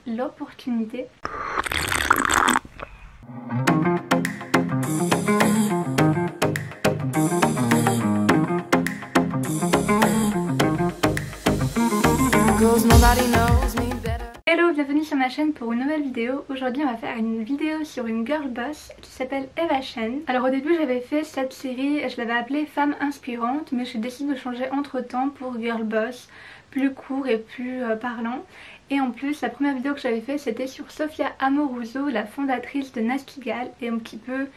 l'opportunité. Hello, bienvenue sur ma chaîne pour une nouvelle vidéo. Aujourd'hui on va faire une vidéo sur une girl boss qui s'appelle Eva Chen. Alors au début j'avais fait cette série, je l'avais appelée Femme inspirante, mais j'ai décidé de changer entre temps pour girl boss, plus court et plus parlant. Et en plus la première vidéo que j'avais fait c'était sur Sofia Amoruso, la fondatrice de Nasty Gal, et un petit peu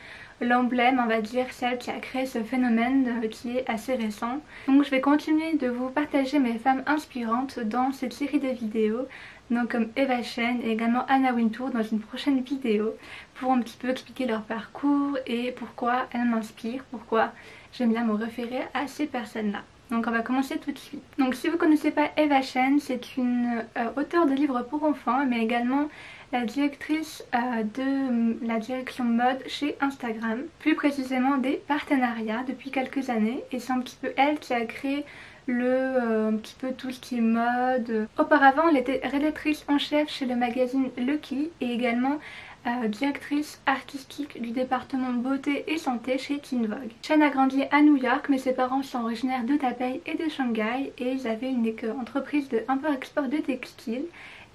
l'emblème, on va dire, celle qui a créé ce phénomène qui est assez récent. Donc je vais continuer de vous partager mes femmes inspirantes dans cette série de vidéos, donc comme Eva Chen et également Anna Wintour dans une prochaine vidéo, pour un petit peu expliquer leur parcours et pourquoi elles m'inspirent, pourquoi j'aime bien me référer à ces personnes-là. Donc on va commencer tout de suite. Donc si vous ne connaissez pas Eva Chen, c'est une auteure de livres pour enfants, mais également la directrice de la direction mode chez Instagram, plus précisément des partenariats depuis quelques années, et c'est un petit peu elle qui a créé un petit peu tout ce qui est mode. Auparavant elle était rédactrice en chef chez le magazine Lucky et également directrice artistique du département beauté et santé chez Teen Vogue. Chen a grandi à New York, mais ses parents sont originaires de Taipei et de Shanghai, et ils avaient une entreprise de import-export de textiles.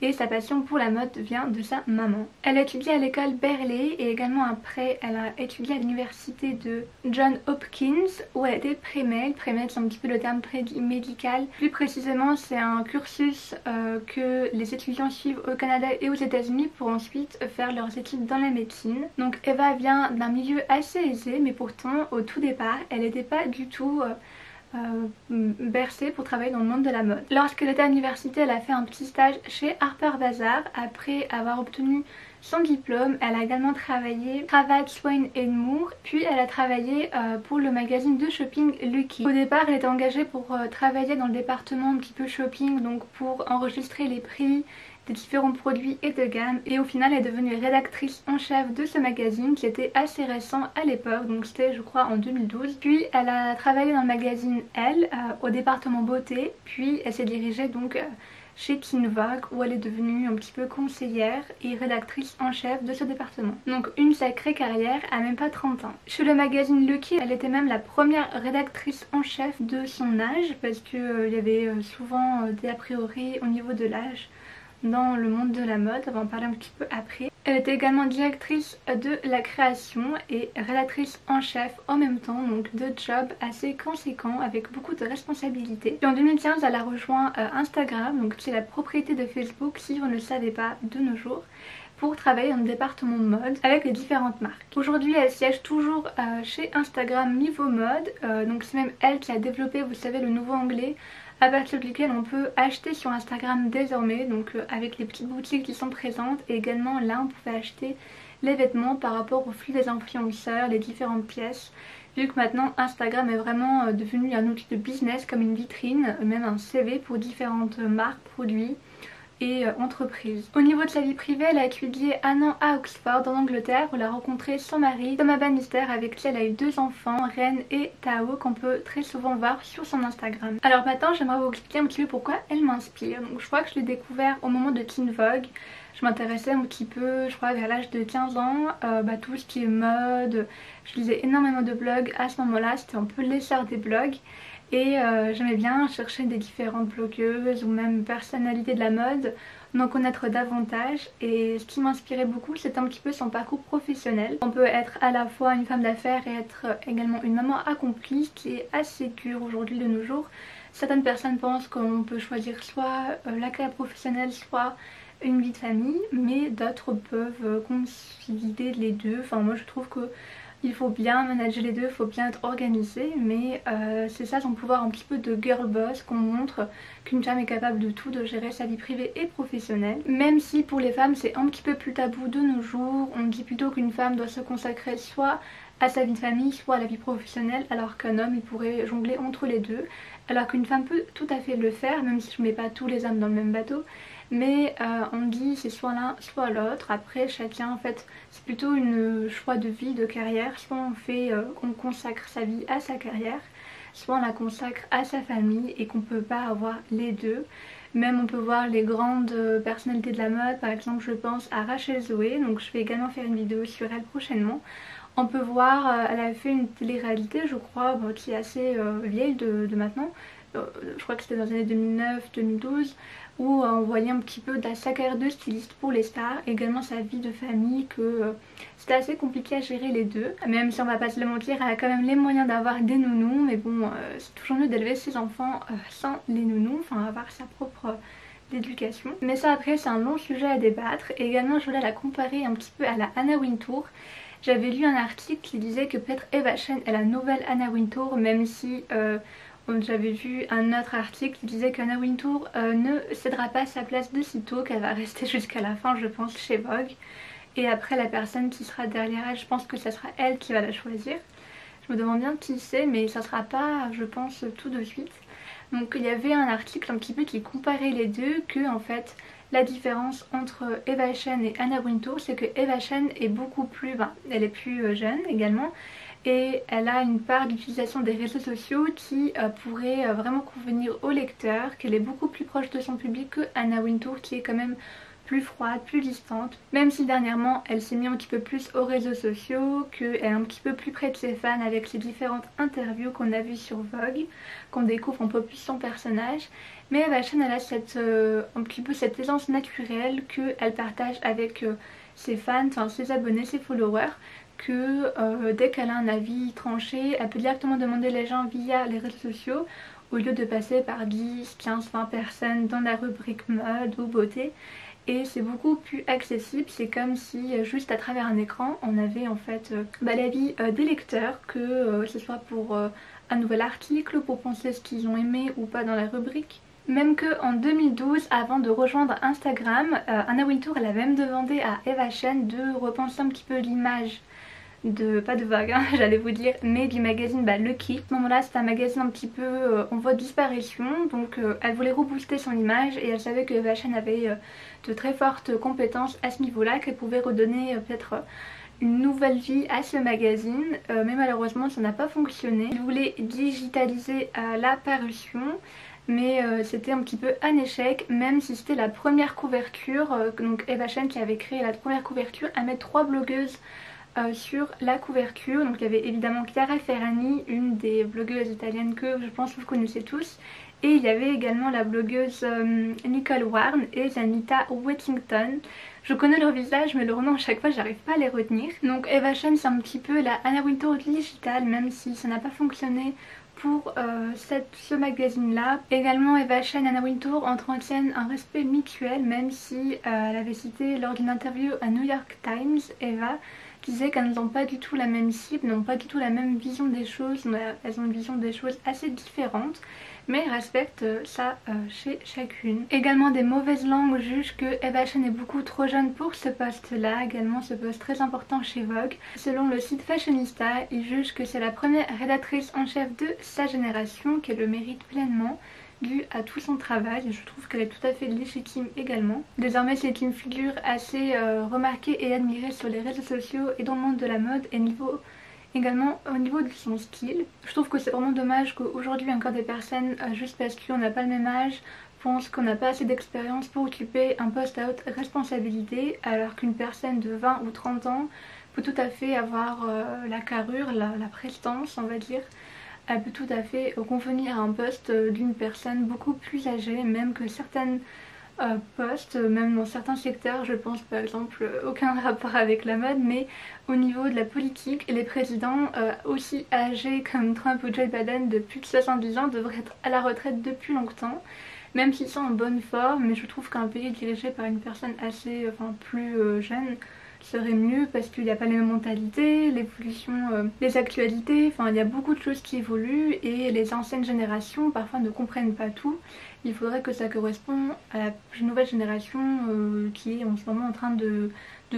Et sa passion pour la mode vient de sa maman. Elle a étudié à l'école Berkeley et également après elle a étudié à l'université de Johns Hopkins où elle était pré-med. Pré-med c'est un petit peu le terme médical. Plus précisément c'est un cursus que les étudiants suivent au Canada et aux États-Unis pour ensuite faire leurs études dans la médecine. Donc Eva vient d'un milieu assez aisé, mais pourtant au tout départ elle n'était pas du tout bercée pour travailler dans le monde de la mode. Lorsqu'elle était à l'université, elle a fait un petit stage chez Harper Bazaar. Après avoir obtenu son diplôme, elle a également travaillé Cravat, Swain & Moore, puis elle a travaillé pour le magazine de shopping Lucky. Au départ elle était engagée pour travailler dans le département un petit peu shopping, donc pour enregistrer les prix des différents produits et de gamme, et au final elle est devenue rédactrice en chef de ce magazine qui était assez récent à l'époque, donc c'était je crois en 2012. Puis elle a travaillé dans le magazine Elle au département beauté, puis elle s'est dirigée donc chez Teen Vogue où elle est devenue un petit peu conseillère et rédactrice en chef de ce département. Donc une sacrée carrière à même pas 30 ans. Chez le magazine Lucky, elle était même la première rédactrice en chef de son âge, parce qu'il y avait souvent des a priori au niveau de l'âge dans le monde de la mode, on va en parler un petit peu après. Elle était également directrice de la création et rédactrice en chef en même temps, donc deux jobs assez conséquents avec beaucoup de responsabilités. Puis en 2015 elle a rejoint Instagram, donc c'est la propriété de Facebook si vous ne le savez pas de nos jours, pour travailler dans le département mode avec les différentes marques. Aujourd'hui elle siège toujours chez Instagram niveau mode, donc c'est même elle qui a développé, vous savez, le nouveau onglet à partir duquel on peut acheter sur Instagram désormais, donc avec les petites boutiques qui sont présentes, et également là on pouvait acheter les vêtements par rapport au flux des influenceurs, les différentes pièces, vu que maintenant Instagram est vraiment devenu un outil de business comme une vitrine, même un CV pour différentes marques, produits et entreprise. Au niveau de sa vie privée, elle a étudié un an à Oxford en Angleterre où elle a rencontré son mari Thomas Bannister, avec qui elle a eu deux enfants, Ren et Tao, qu'on peut très souvent voir sur son Instagram. Alors maintenant j'aimerais vous expliquer un petit peu pourquoi elle m'inspire. Donc je crois que je l'ai découvert au moment de Teen Vogue. Je m'intéressais un petit peu, je crois vers l'âge de 15 ans, tout ce qui est mode. Je lisais énormément de blogs à ce moment là, c'était un peu l'essor des blogs. Et j'aimais bien chercher des différentes blogueuses ou même personnalités de la mode, en connaître davantage, et ce qui m'inspirait beaucoup c'était un petit peu son parcours professionnel. On peut être à la fois une femme d'affaires et être également une maman accomplie, ce qui est assez dur aujourd'hui de nos jours. Certaines personnes pensent qu'on peut choisir soit la carrière professionnelle, soit une vie de famille, mais d'autres peuvent concilier les deux. Enfin moi je trouve que il faut bien manager les deux, il faut bien être organisé, mais c'est ça son pouvoir un petit peu de girl boss, qu'on montre qu'une femme est capable de tout, de gérer sa vie privée et professionnelle. Même si pour les femmes c'est un petit peu plus tabou de nos jours, on dit plutôt qu'une femme doit se consacrer soit à sa vie de famille, soit à la vie professionnelle, alors qu'un homme il pourrait jongler entre les deux, alors qu'une femme peut tout à fait le faire, même si je mets pas tous les hommes dans le même bateau. Mais on dit c'est soit l'un soit l'autre. Après chacun en fait c'est plutôt une choix de vie, de carrière. Soit on consacre sa vie à sa carrière, soit on la consacre à sa famille, et qu'on peut pas avoir les deux. Même on peut voir les grandes personnalités de la mode, par exemple je pense à Rachel Zoe, donc je vais également faire une vidéo sur elle prochainement. On peut voir, elle a fait une télé-réalité je crois, bon, qui est assez vieille de maintenant. Je crois que c'était dans les années 2009-2012 où on voyait un petit peu de sa carrière de styliste pour les stars, également sa vie de famille, que c'était assez compliqué à gérer les deux. Même si on va pas se le mentir, elle a quand même les moyens d'avoir des nounous, mais bon, c'est toujours mieux d'élever ses enfants sans les nounous, enfin avoir sa propre d'éducation. Mais ça après c'est un long sujet à débattre. Et également je voulais la comparer un petit peu à la Anna Wintour. J'avais lu un article qui disait que peut-être Eva Chen est la nouvelle Anna Wintour, même si j'avais vu un autre article qui disait qu'Anna Wintour ne cédera pas sa place de sitôt, qu'elle va rester jusqu'à la fin je pense chez Vogue. Et après la personne qui sera derrière elle, je pense que ça sera elle qui va la choisir. Je me demande bien qui c'est, mais ça sera pas je pense tout de suite. Donc il y avait un article un petit peu qui comparait les deux, que en fait la différence entre Eva Chen et Anna Wintour c'est que Eva Chen est beaucoup plus, elle est plus jeune également, et elle a une part d'utilisation des réseaux sociaux qui pourrait vraiment convenir au lecteur, qu'elle est beaucoup plus proche de son public que Anna Wintour qui est quand même plus froide, plus distante, même si dernièrement elle s'est mise un petit peu plus aux réseaux sociaux, qu'elle est un petit peu plus près de ses fans avec ses différentes interviews qu'on a vues sur Vogue, qu'on découvre un peu plus son personnage. Mais Eva Chen elle a un petit peu cette aisance naturelle qu'elle partage avec ses fans, enfin ses abonnés, ses followers, que dès qu'elle a un avis tranché, elle peut directement demander les gens via les réseaux sociaux au lieu de passer par 10, 15, 20 personnes dans la rubrique mode ou beauté. Et c'est beaucoup plus accessible, c'est comme si juste à travers un écran on avait en fait l'avis des lecteurs, que ce soit pour un nouvel article, pour penser ce qu'ils ont aimé ou pas dans la rubrique. Même qu'en 2012, avant de rejoindre Instagram, Anna Wintour elle a même demandé à Eva Chen de repenser un petit peu l'image pas de Vogue hein, j'allais vous dire, mais du magazine Lucky. À ce moment là c'était un magazine un petit peu en voie de disparition, donc elle voulait rebooster son image et elle savait que Eva Chen avait de très fortes compétences à ce niveau là, qu'elle pouvait redonner peut-être une nouvelle vie à ce magazine, mais malheureusement ça n'a pas fonctionné. Elle voulait digitaliser la parution, mais c'était un petit peu un échec, même si c'était la première couverture, donc Eva Chen qui avait créé la première couverture, à mettre 3 blogueuses sur la couverture. Donc il y avait évidemment Chiara Ferragni, une des blogueuses italiennes que je pense que vous connaissez tous, et il y avait également la blogueuse Nicole Warne et Janita Whittington. Je connais leur visage mais leur nom à chaque fois j'arrive pas à les retenir. Donc Eva Chen c'est un petit peu la Anna Wintour digitale, même si ça n'a pas fonctionné pour ce magazine là. Également Eva Chen et Anna Wintour entretiennent un respect mutuel, même si elle avait cité lors d'une interview à New York Times, Eva disait qu'elles n'ont pas du tout la même cible, n'ont pas du tout la même vision des choses, elles ont une vision des choses assez différentes, mais respectent ça chez chacune. Également des mauvaises langues jugent que Eva Chen est beaucoup trop jeune pour ce poste là, également ce poste très important chez Vogue. Selon le site Fashionista, ils jugent que c'est la première rédactrice en chef de sa génération, qu'elle le mérite pleinement dû à tout son travail, et je trouve qu'elle est tout à fait légitime également. Désormais c'est une figure assez remarquée et admirée sur les réseaux sociaux et dans le monde de la mode, et également au niveau de son style. Je trouve que c'est vraiment dommage qu'aujourd'hui encore des personnes, juste parce qu'on n'a pas le même âge, pensent qu'on n'a pas assez d'expérience pour occuper un poste à haute responsabilité, alors qu'une personne de 20 ou 30 ans peut tout à fait avoir la carrure, la prestance on va dire. Elle peut tout à fait convenir à un poste d'une personne beaucoup plus âgée, même que certaines postes, même dans certains secteurs, je pense par exemple aucun rapport avec la mode, mais au niveau de la politique, les présidents aussi âgés comme Trump ou Joe Biden de plus de 70 ans devraient être à la retraite depuis longtemps, même s'ils sont en bonne forme. Mais je trouve qu'un pays dirigé par une personne assez plus jeune serait mieux, parce qu'il n'y a pas les mêmes mentalités, l'évolution des actualités, il y a beaucoup de choses qui évoluent et les anciennes générations parfois ne comprennent pas tout. Il faudrait que ça corresponde à la nouvelle génération qui est en ce moment en train de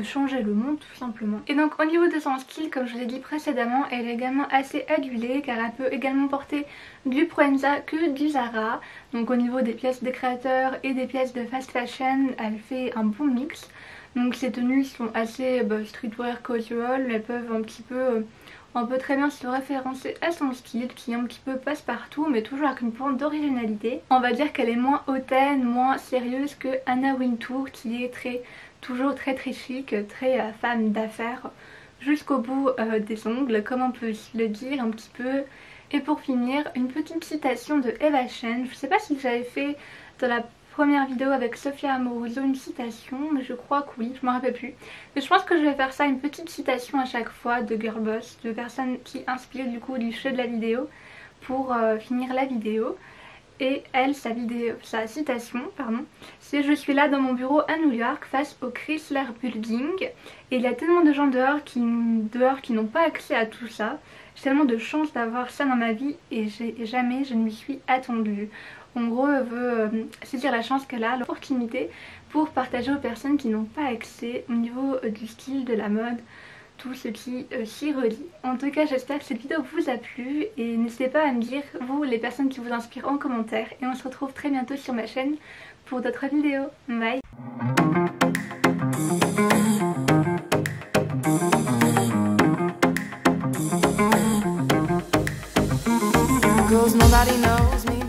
changer le monde tout simplement. Et donc au niveau de son style, comme je vous l'ai dit précédemment, elle est également assez adulée, car elle peut également porter du Proenza que du Zara. Donc au niveau des pièces des créateurs et des pièces de fast fashion, elle fait un bon mix. Donc ces tenues sont assez streetwear casual, elles peuvent un petit peu On peut très bien se référencer à son style qui est un petit peu passe-partout mais toujours avec une pointe d'originalité. On va dire qu'elle est moins hautaine, moins sérieuse que Anna Wintour qui est toujours très chic, très femme d'affaires jusqu'au bout des ongles comme on peut le dire un petit peu. Et pour finir, une petite citation de Eva Chen. Je sais pas si j'avais fait dans la première vidéo avec Sophia Amoruso une citation, mais je crois que oui, je m'en rappelle plus. Mais je pense que je vais faire ça, une petite citation à chaque fois de girlboss, de personnes qui inspirent du coup du jeu de la vidéo pour finir la vidéo. Et elle, sa citation, c'est: je suis là dans mon bureau à New York face au Chrysler Building et il y a tellement de gens dehors qui n'ont pas accès à tout ça. J'ai tellement de chance d'avoir ça dans ma vie et jamais je ne m'y suis attendue. En gros, elle veut saisir la chance qu'elle a, l'opportunité pour partager aux personnes qui n'ont pas accès au niveau du style, de la mode, tout ce qui s'y relie. En tout cas, j'espère que cette vidéo vous a plu et n'hésitez pas à me dire, vous, les personnes qui vous inspirent en commentaire. Et on se retrouve très bientôt sur ma chaîne pour d'autres vidéos. Bye! Nobody knows me.